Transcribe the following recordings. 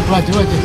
Wajib wajib.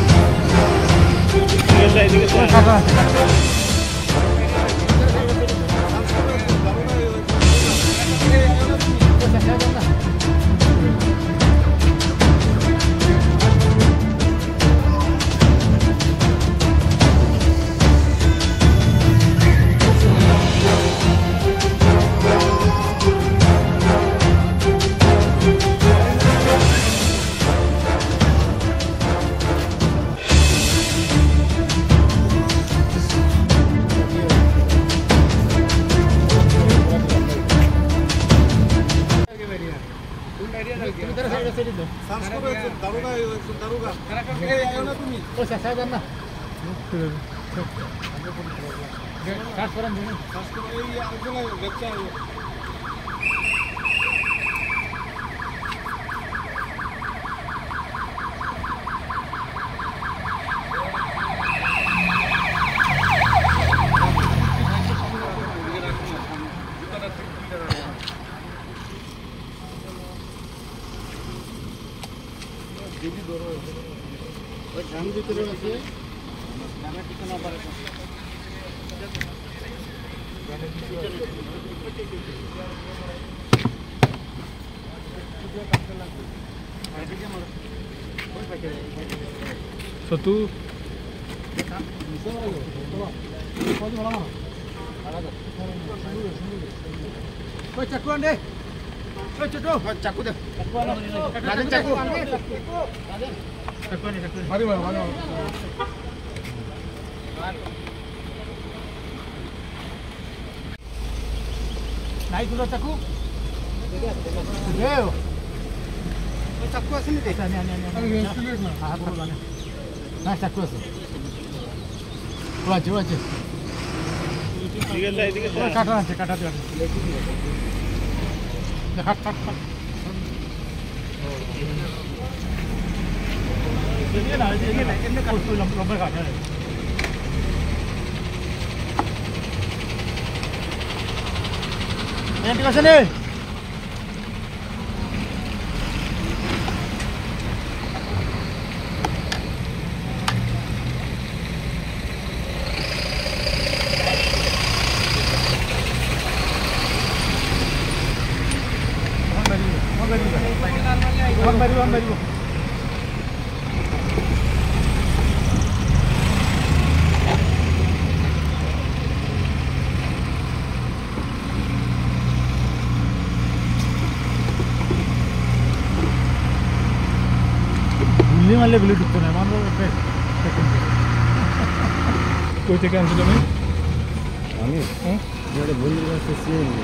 Satu. Kau cakuan deh. Kau caku deh. Raden caku. Cakuan. Mari mana. Naik dulu caku. Sudah. Caku asini deh. Nah, caku asini. Wajib. Kata dia. Cut. Ini kau tu lomba kata. Yang di sini. Baru. Ini malah beli dulu nih, mana boleh Kau cakap sudah ni? Kami? Dia ada beli rasa sini.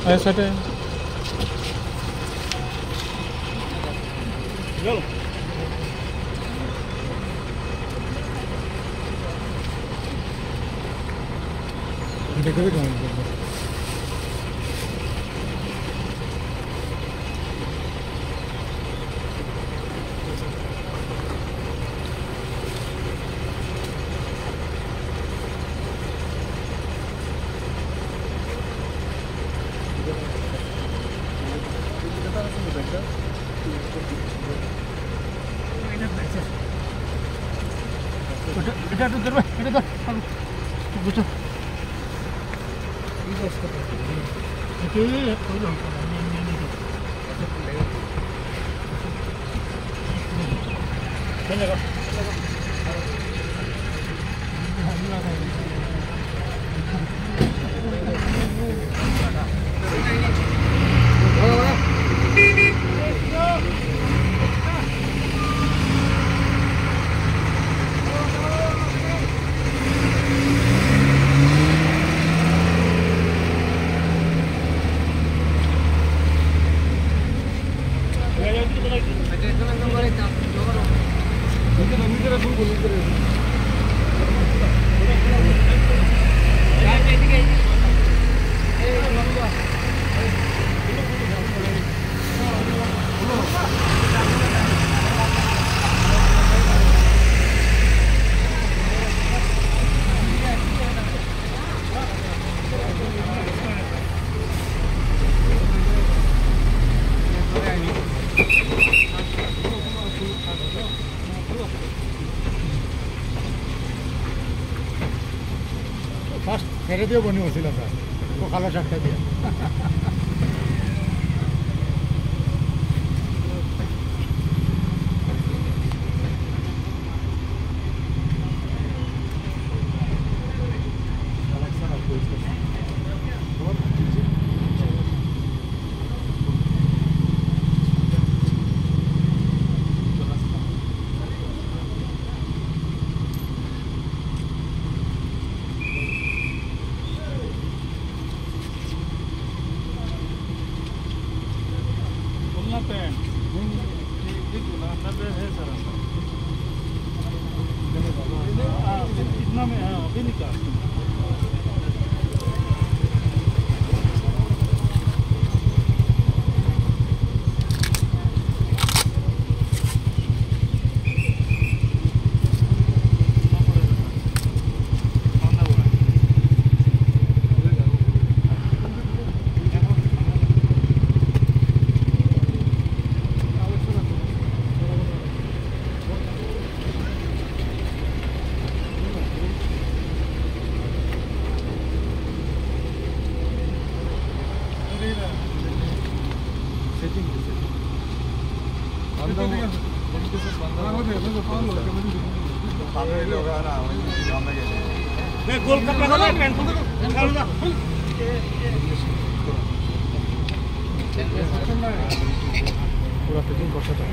Ayo sate. Go. Decorate on. Kita tu. Butuh. Okey, tolong. Ini. ছেড়ে দিয়ে বনি হচ্ছিল sir ও কালো শাকটা দিয়ে इतना में अभी निकाल पूरा फिटिंग कर सकता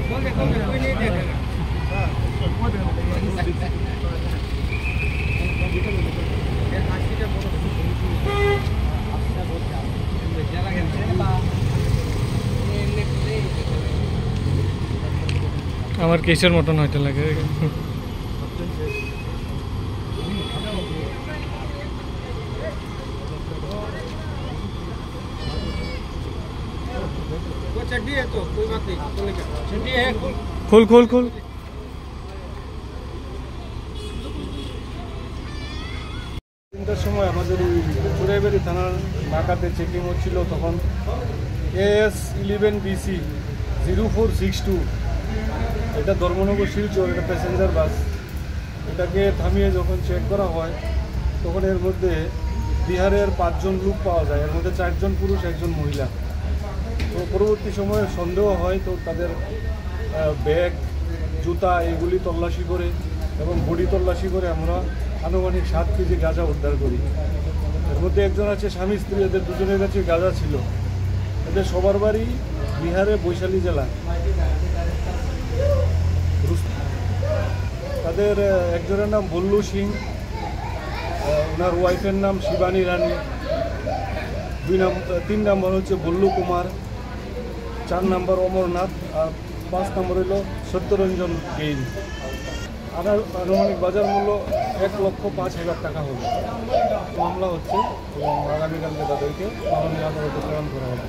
আমার কেসের মতন হইতে লাগে चड्डी है तो कोई बात नहीं चड्डी है खोल खोल खोल তিনটার সময় আমাদের চুরাইবাড়ি থানার নাকাতে চেকিং হচ্ছিল তখন AS11BC 0462 এটা ধর্মনগর শিলচর এটা প্যাসেঞ্জার বাস এটাকে থামিয়ে যখন চেক করা হয় তখন এর মধ্যে বিহারের 5 জন লোক পাওয়া যায় এর মধ্যে 4 জন পুরুষ 1 জন মহিলা তো পরবর্তী সময়ে সন্দেহ হয় তো তাদের ব্যাগ জুতা এগুলি তল্লাশি করে এবং বডি তল্লাশি করে আমরা আনুমানিক 7 কেজি গাঁজা উদ্ধার করি এর মধ্যে একজন আছে স্বামী স্ত্রী এদের দুজনের কাছে গাঁজা ছিল এদের সবার বাড়ি বিহারে বৈশালী জেলা তাদের একজনের নাম বল্লু সিং ওনার ওয়াইফের নাম শিবানী রানী 3 নম্বর হচ্ছে বল্লু কুমার 4 নম্বর অমরনাথ আর 5 নম্বর হলো সত্যরঞ্জন গেইল আনুমানিক বাজার মূল্য 1,05,000 টাকা হবে মামলা হচ্ছে এবং আগামীকালকে তাদেরকে মাননীয় আদালতে প্রেরণ করা হবে